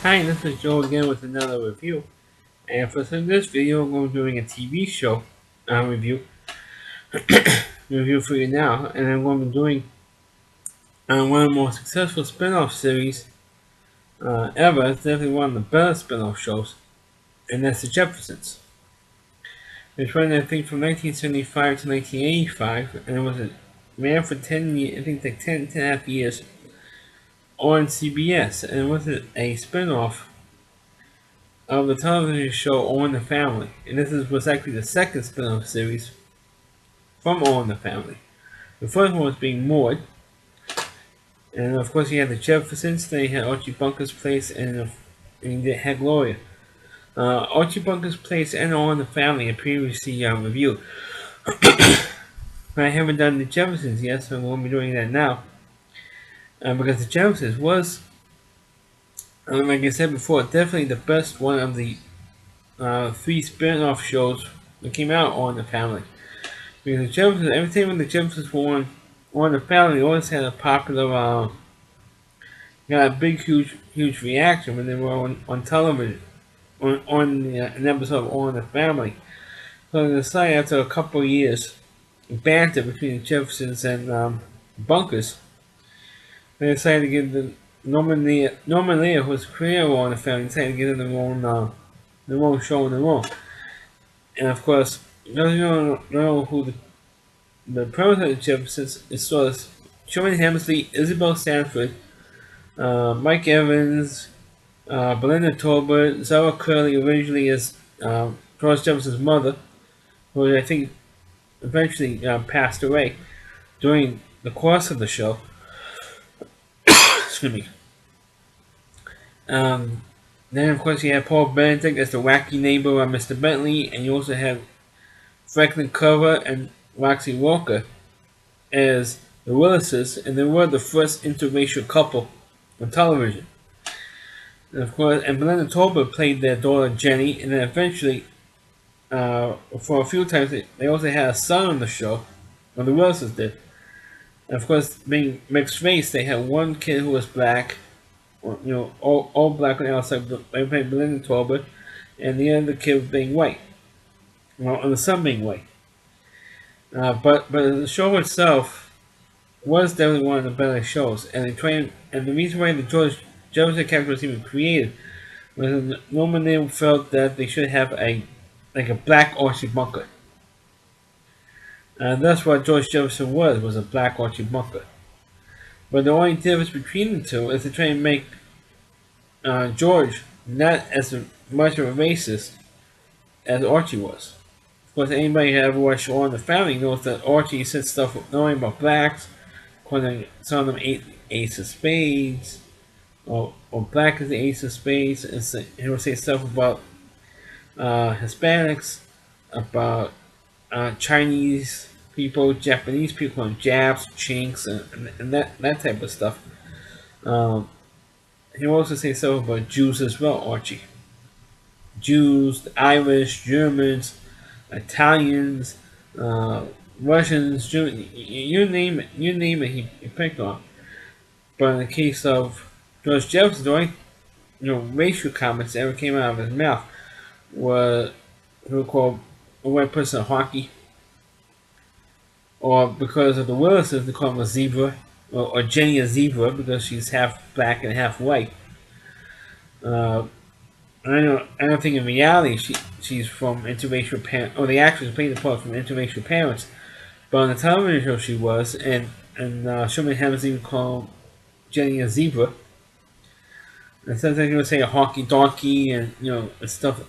Hi, this is Joe again with another review. And for this video, we're doing a TV show review for you now. And I'm going to be doing one of the most successful spin-off series ever. It's definitely one of the better spin-off shows, and that's the Jeffersons. It's run, I think, from 1975 to 1985, and it was ran for 10 years, I think like 10 and a half years on CBS. And it was a spin-off of the television show All in the Family, and was actually the second spin-off series from All in the Family. The first one was being Maud, and of course you had the Jeffersons, then you had Archie Bunker's Place, and you had Gloria. Archie Bunker's Place and All in the Family I previously reviewed. But I haven't done the Jeffersons yet, so we'll be doing that now. Because the Jeffersons was, like I said before, definitely the best one of the three spin-off shows that came out on the Family. Because the Jeffersons, every time when the Jeffersons were on the Family, they always had a popular, got a big, huge reaction when they were on television, on an episode of All in the Family. So they decided after a couple of years, banter between the Jeffersons and Bunkers, they decided to give the Norman Lear, who was creator of All in the Family, decided to give them their own show on their own. And of course, you don't know who the premise of the Jeffersons is sort of Sherman Hemsley, Isabel Sanford, Mike Evans, Belinda Talbot, Zara Curley originally as George Jefferson's mother, who I think eventually passed away during the course of the show. Excuse me. Then of course you have Paul Benedict as the wacky neighbor, Mr. Bentley, and you also have Franklin Carver and Roxy Walker as the Willises, and they were the first interracial couple on television. And of course, and Belinda Talbot played their daughter Jenny, and then eventually, for a few times, they also had a son on the show, or the Willises did. And of course, being mixed race, they had one kid who was black, all black on the outside. They played Belinda Talbot, and the other kid being white, and the son being white. But the show itself was definitely one of the better shows, and the reason why the George Jefferson character was even created was Norman Lear felt that they should have a black Archie Bunker. And that's what George Jefferson was a black Archie Bunker. But the only difference between the two is to try and make George not as much of a racist as Archie was. Of course, anybody who ever watched All in the Family knows that Archie said stuff knowing about blacks, calling some of them ace of spades, or black is the ace of spades, and he would say stuff about Hispanics, about Chinese people, Japanese people, and Japs, Chinks, and that type of stuff. He would also say stuff about Jews as well, Archie. Jews, Irish, Germans, Italians, Russians, you name it, he picked on. But in the case of George Jefferson, the only racial comments that ever came out of his mouth were he would call a white person a honky, or because of the Willises, they call him a zebra, or Jenny a zebra because she's half black and half white. I don't think in reality she's from interracial parents, or the actress played the part from interracial parents, but on the television show she was, and Sherman Hemsley would call Jenny a zebra. And sometimes he would say a honky donkey and stuff,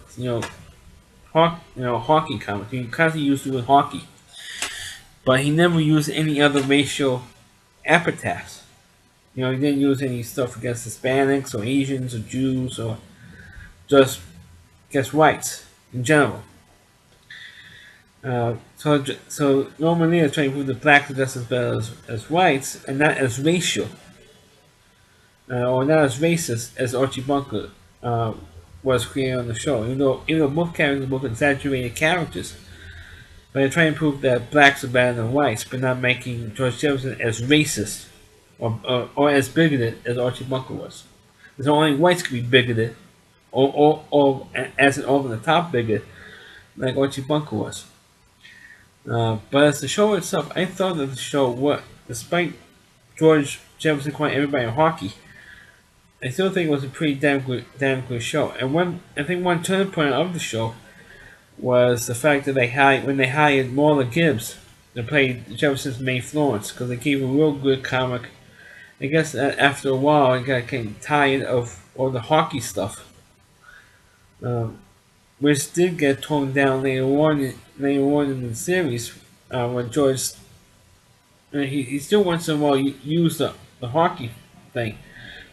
hockey comments. He constantly used the word hockey, but he never used any other racial epithets. He didn't use any stuff against Hispanics or Asians or Jews or just against whites in general. So Norman Lear is trying to prove that blacks are just as bad as whites and not as racial, or not as racist as Archie Bunker was created on the show. Even though both characters are both exaggerated characters, but they're trying to prove that blacks are better than whites, but not making George Jefferson as racist or as bigoted as Archie Bunker was. His only whites could be bigoted, or as an over the top bigot, like Archie Bunker was. But as the show itself, I thought that the show, despite George Jefferson calling everybody a hockey, I still think it was a pretty damn good show. And I think one turning point of the show was the fact that when they hired Marla Gibbs to play Jefferson's May Florence, because they gave a real good comic. I guess after a while, I got kind of tired of all the hockey stuff, which did get toned down later on in the series when George he still once in a while use the hockey thing.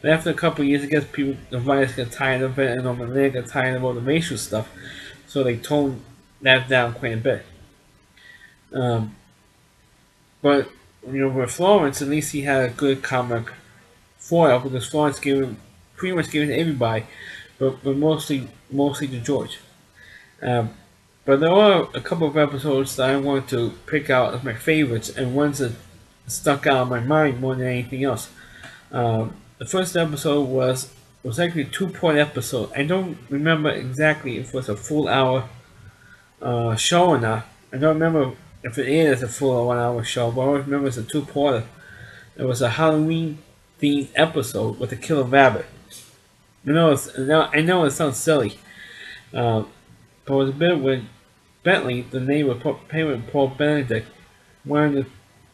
But after a couple of years, I guess the writers got tired of it, and they got tired of all the racial stuff, so they toned that down quite a bit. Um, but with Florence, at least he had a good comic foil because Florence pretty much gave it to everybody, but mostly to George. Um, but there are a couple of episodes that I want to pick out as my favorites, and ones that stuck out in my mind more than anything else. The first episode was actually a two-part episode. I don't remember exactly if it was a full hour show or not. I don't remember if it is a full 1 hour show, but I always remember it's a two-parter. It was a Halloween themed episode with a killer rabbit. I know it sounds silly, but it was a bit with Bentley, the neighbor, playing with Paul Benedict, wanted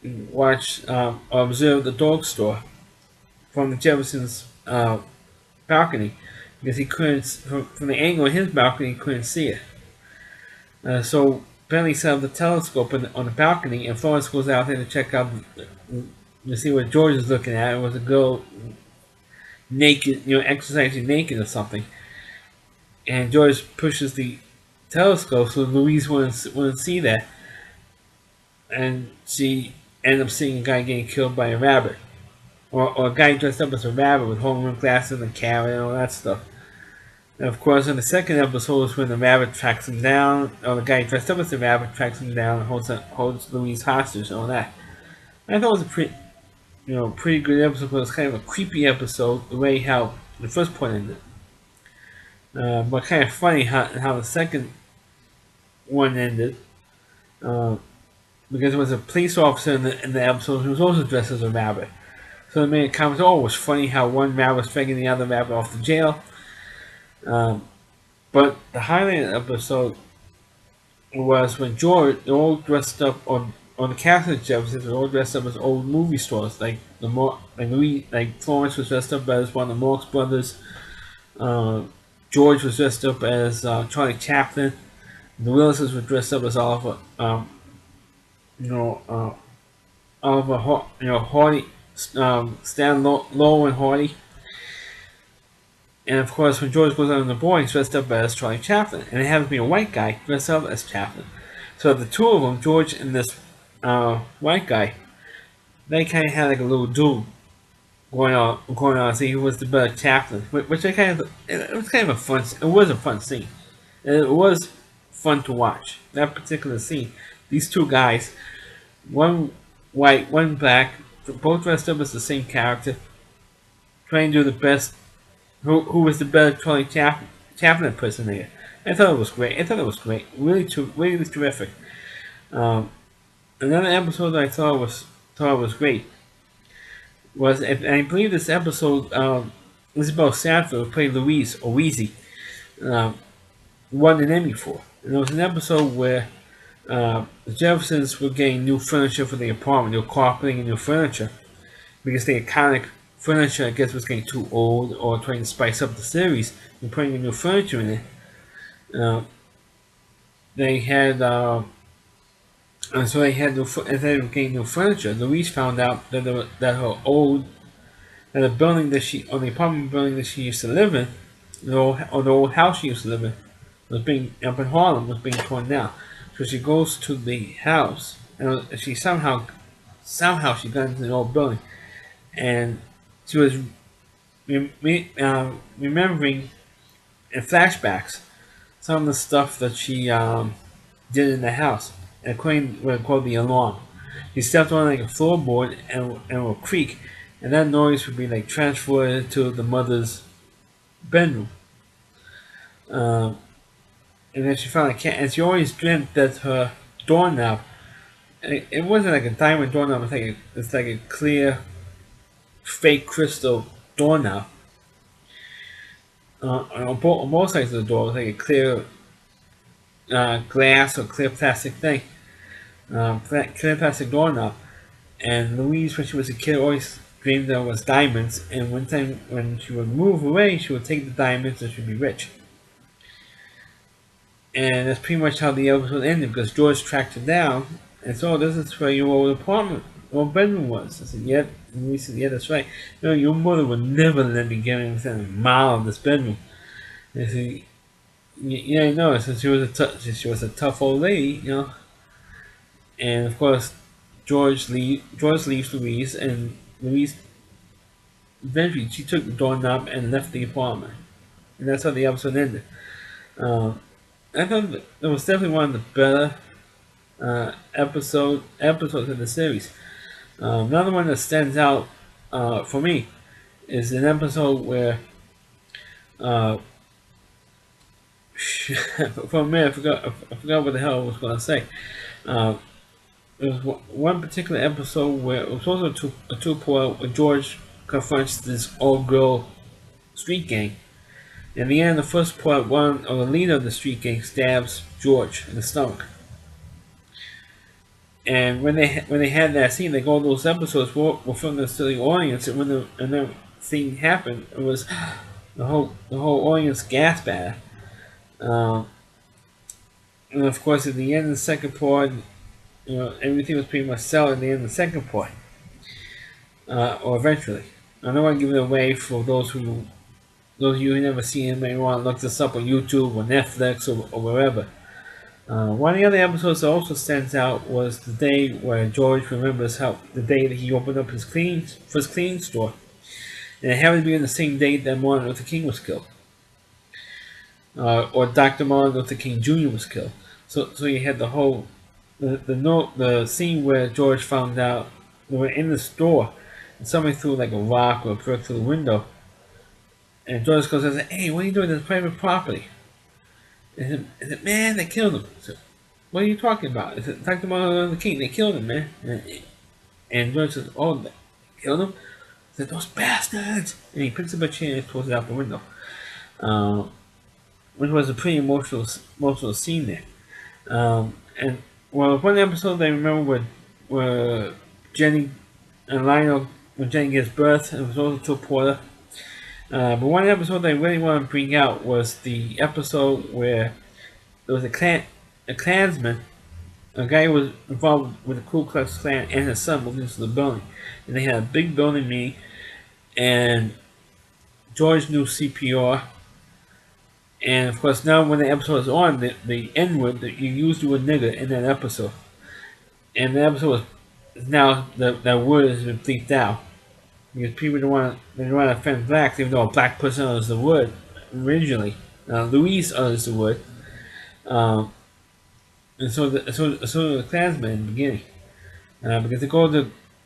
to watch or observe the dog store from the Jeffersons' balcony because he couldn't, from the angle of his balcony, he couldn't see it. So Bentley set up the telescope on the balcony, and Florence goes out there to check out to see what George is looking at. It was a girl naked, exercising naked or something. And George pushes the telescope so Louise wouldn't see that. And she ended up seeing a guy getting killed by a rabbit. Or a guy dressed up as a rabbit with holding glasses and carrot and all that stuff. And of course, in the second episode is when the rabbit tracks him down, or the guy dressed up as a rabbit tracks him down and holds Louise hostage and all that. And I thought it was a pretty good episode, but it was kind of a creepy episode, the way how the first part ended. But kind of funny how the second one ended, because there was a police officer in the episode who was also dressed as a rabbit. So they made a comment, it was funny how one rabbit was dragging the other rabbit off to jail. But the highlight of the episode was when George, they're all dressed up on the cast of Jeffersons, they're all dressed up as old movie stars, like Florence was dressed up as one of the Marx Brothers. George was dressed up as Charlie Chaplin. The Willises were dressed up as Oliver, Hardy, Stan Low and Hardy. And of course, when George goes out on the board, he's dressed up as Charlie Chaplin, and it happens to be a white guy dressed up as Chaplin. So the two of them, George and this white guy, they kind of had like a little duel going on. See who was the better Chaplin, which it was kind of a fun scene. It was fun to watch that particular scene. These two guys, one white, one black, both dressed up as the same character, trying to do the best. Who was the better Charlie Chaplin impersonator? I thought it was great. Really terrific. Another episode that I thought was great was, and I believe this episode, Isabel Sanford, who played Louise or Wheezy, won an Emmy for. And there was an episode where the Jeffersons were getting new furniture for the apartment, new carpeting and new furniture, because the iconic furniture, I guess, was getting too old, or trying to spice up the series and putting new furniture in it. They had, and so they had instead of getting new furniture, Louise found out that the apartment building that she used to live in, the old house she used to live in, was being up in Harlem, was being torn down. So she goes to the house, and she somehow she got into the old building, and she was remembering in flashbacks some of the stuff that she did in the house, including what called the alarm. She stepped on like a floorboard and it would creak, and that noise would be like transferred to the mother's bedroom. Um, and then she found a cat, and she always dreamt that her doorknob, it wasn't like a diamond doorknob, it's like a clear, fake crystal doorknob. On both sides of the door was like a clear glass or clear plastic thing, clear plastic doorknob. And Louise, when she was a kid, always dreamed that it was diamonds. And one time when she would move away, she would take the diamonds and she'd be rich. And that's pretty much how the episode ended because George tracked her down and said, "Oh, this is where your old apartment, old bedroom was." I said, "Yeah." And we said, "Yeah, that's right. No, your mother would never let me get within a mile of this bedroom." And I said, "Yeah, I know." Since she was a tough old lady, you know. And of course, George leaves Louise, and Louise eventually she took the doorknob and left the apartment. And that's how the episode ended. Um, I thought it was definitely one of the better episodes of the series. Another one that stands out for me is an episode where uh, for a minute I forgot what the hell I was going to say. Uh, there was one particular episode where it was also a two-part where George confronts this old girl street gang. In the end, the first part, one of the leader of the street gang stabs George in the stomach. And when they had that scene, like all those episodes were filmed to the audience, and when the scene happened, it was the whole audience gasped at it. And of course, at the end of the second part, everything was pretty much settled at the end of the second part, or eventually. I don't want to give it away for those of you who never seen it. May want to look this up on YouTube or Netflix or wherever. One of the other episodes that also stands out was the day where George remembers how the day that he opened up his cleaning store, and it happened to be on the same date that Martin Luther King was killed, or Dr. Martin Luther King Jr. was killed. So you had the scene where George found out they were in the store, and somebody threw like a rock or a brick through the window, and George goes and says, "Hey, what are you doing? This private property." And said, "Man, they killed him." So, "What are you talking about?" I said, "Dr. Martin Luther King, they killed him, man." And George says, "Oh, they killed him?" I said, "Those bastards!" And he picks up a chair and throws it out the window. Which was a pretty emotional scene there. And well, one episode I remember where Jenny and Lionel, when Jenny gives birth, it was also to a Porter. But one episode I really want to bring out was the episode where there was a Klansman, a guy who was involved with the Ku Klux Klan, and his son moved into the building, and they had a big building meeting, and George knew CPR, and of course now when the episode is on, the N-word, you used the word nigger in that episode, and the episode was now that word has been bleeped out. Because people don't want to offend blacks, even though a black person utters the word originally. Louise utters the word, and so the Klansmen in the beginning,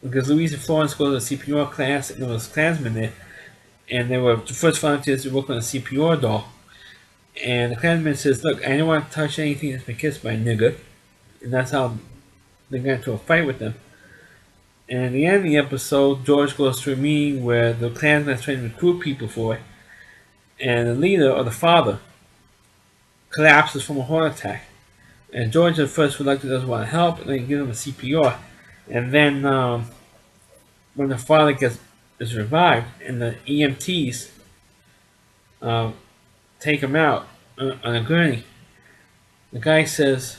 because Louise and Florence go to the CPR class, and there was Klansmen there, and they were the first volunteers to work on a CPR doll. And the Klansman says, "Look, I don't want to touch anything that's been kissed by a nigger," and that's how they got into a fight with them. And at the end of the episode, George goes to a meeting where the Klansmen is trying to recruit people for it, and the leader, or the father, collapses from a heart attack. And George at first reluctantly doesn't want to help, and then give him a CPR. And then when the father is revived, and the EMTs take him out on a gurney, the guy says,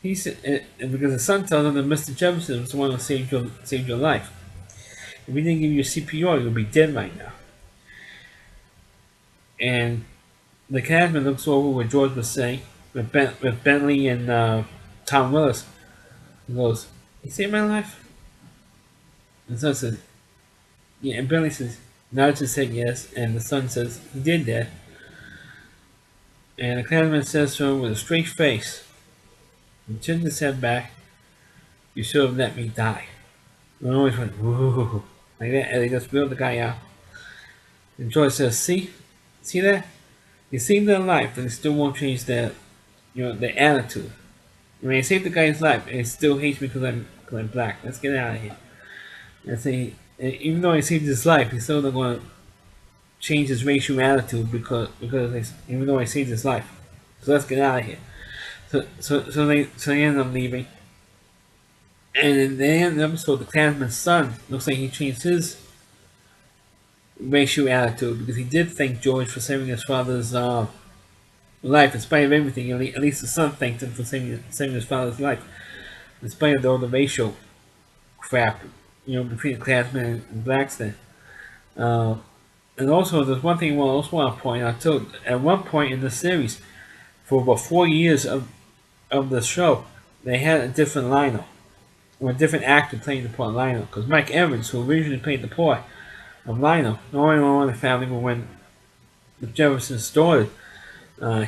because the son tells him that Mr. Jefferson was the one who saved your life. If we didn't give you a CPR, you'd be dead right now. And the Klansman looks over what George was saying with Bentley and Tom Willis. He goes, "He saved my life?" And the son says, "Yeah." And Bentley says, nods his head yes. And the son says, "He did that." And the Klansman says to him with a straight face, he turns his head back, "You should have let me die." And I always went, "Whoa," like that, and they just wheeled the guy out. And George says, "See, See that? They saved their life, but they still won't change their attitude. I mean, they saved the guy's life, and he still hates me because I'm black. Let's get out of here. And say, even though he saved his life, he's still not going to change his racial attitude even though I saved his life. So let's get out of here. So they end up leaving. And in the end of the episode, the Klansman's son looks like he changed his racial attitude because he did thank George for saving his father's life in spite of everything. At least the son thanked him for saving his father's life in spite of all the racial crap, between the Klansmen and blacks then. And also, there's one thing I also want to point out too. At one point in the series, for about 4 years of the show, they had a different Lionel, or a different actor playing the part of Lionel. Because Mike Evans, who originally played the part of Lionel, no one in the family, but when the Jeffersons started,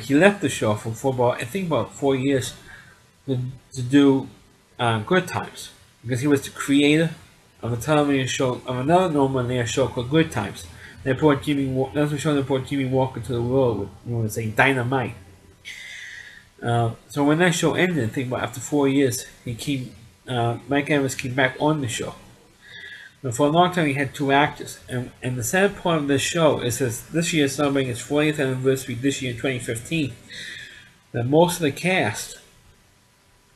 he left the show for about 4 years to do Good Times, because he was the creator of a television show, of another normal show called Good Times. That's the show that brought Jimmy Walker to the world with, say, dynamite. So when that show ended, I think about after 4 years, Mike Evans came back on the show. But for a long time, he had two actors. And the sad part of this show is that this year is celebrating its 40th anniversary, this year in 2015, that most of the cast,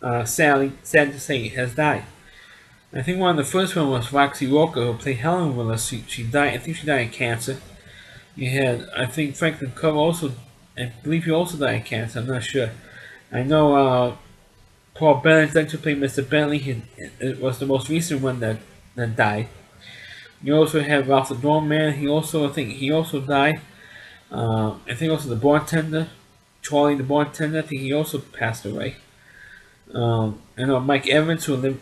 sad to say, has died. I think one of the first one was Roxy Walker, who played Helen with us. She died. I think she died of cancer. You had, I think, Franklin Cove also. I believe he also died of cancer. I'm not sure. I know Paul Bennett, who played Mr. Bentley, it was the most recent one that died. You also have Ralph the Doorman. I think he also died. I think also the bartender, Charlie the bartender. I think he also passed away. I know Mike Evans, who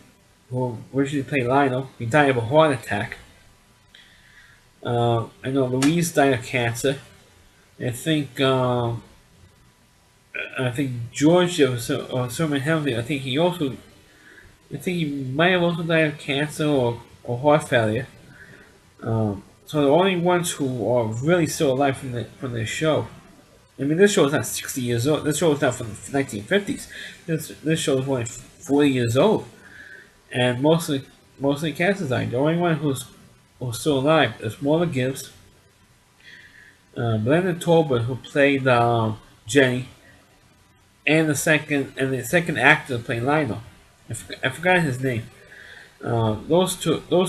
originally played Lionel, he died of a heart attack. I know Louise died of cancer. I think George Sermon Henry. I think he might have also died of cancer or heart failure. So the only ones who are really still alive from the show. I mean, this show is not 60 years old. This show is not from the 1950s. This show is only 40 years old. And mostly cast is died. The only one who's still alive is Marla Gibbs, Brandon Tolbert, who played Jenny, and the second actor who played Lionel. I forgot his name. Those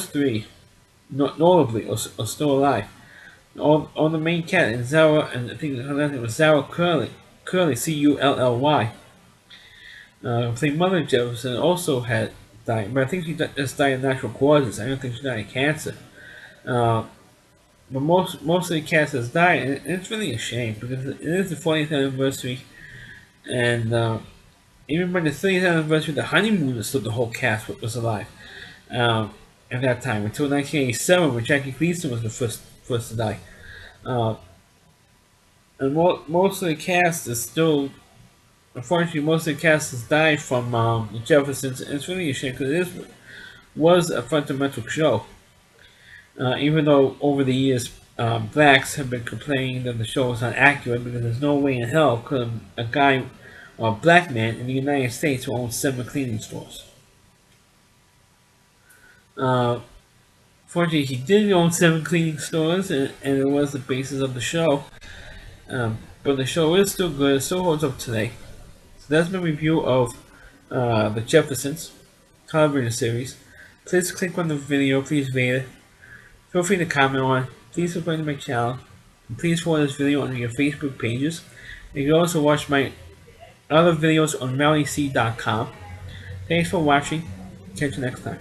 three, notably, are still alive. All the main cast, and I think her name was Zara Curley, Curley, Cully, played Mother Jefferson, also had died, but I think she just died of natural causes. I don't think she died of cancer. But most of the cast has died, and it's really a shame because it is the 40th anniversary, and even by the 30th anniversary, the honeymooners, still the whole cast was alive at that time until 1987, when Jackie Gleason was the first to die. And most of the cast is still. Unfortunately, most of the cast has died from the Jeffersons, and it's really a shame because it was a fundamental show. Even though over the years, blacks have been complaining that the show was not accurate because there's no way in hell could a guy or a black man in the United States who owns 7 cleaning stores. Fortunately, he did own 7 cleaning stores, and it was the basis of the show. But the show is still good. It still holds up today. So that's my review of the Jeffersons television series. Please click on the video. Please rate it. Feel free to comment on it. Please subscribe to my channel. And please follow this video on your Facebook pages. You can also watch my other videos on MallyC.com. Thanks for watching. Catch you next time.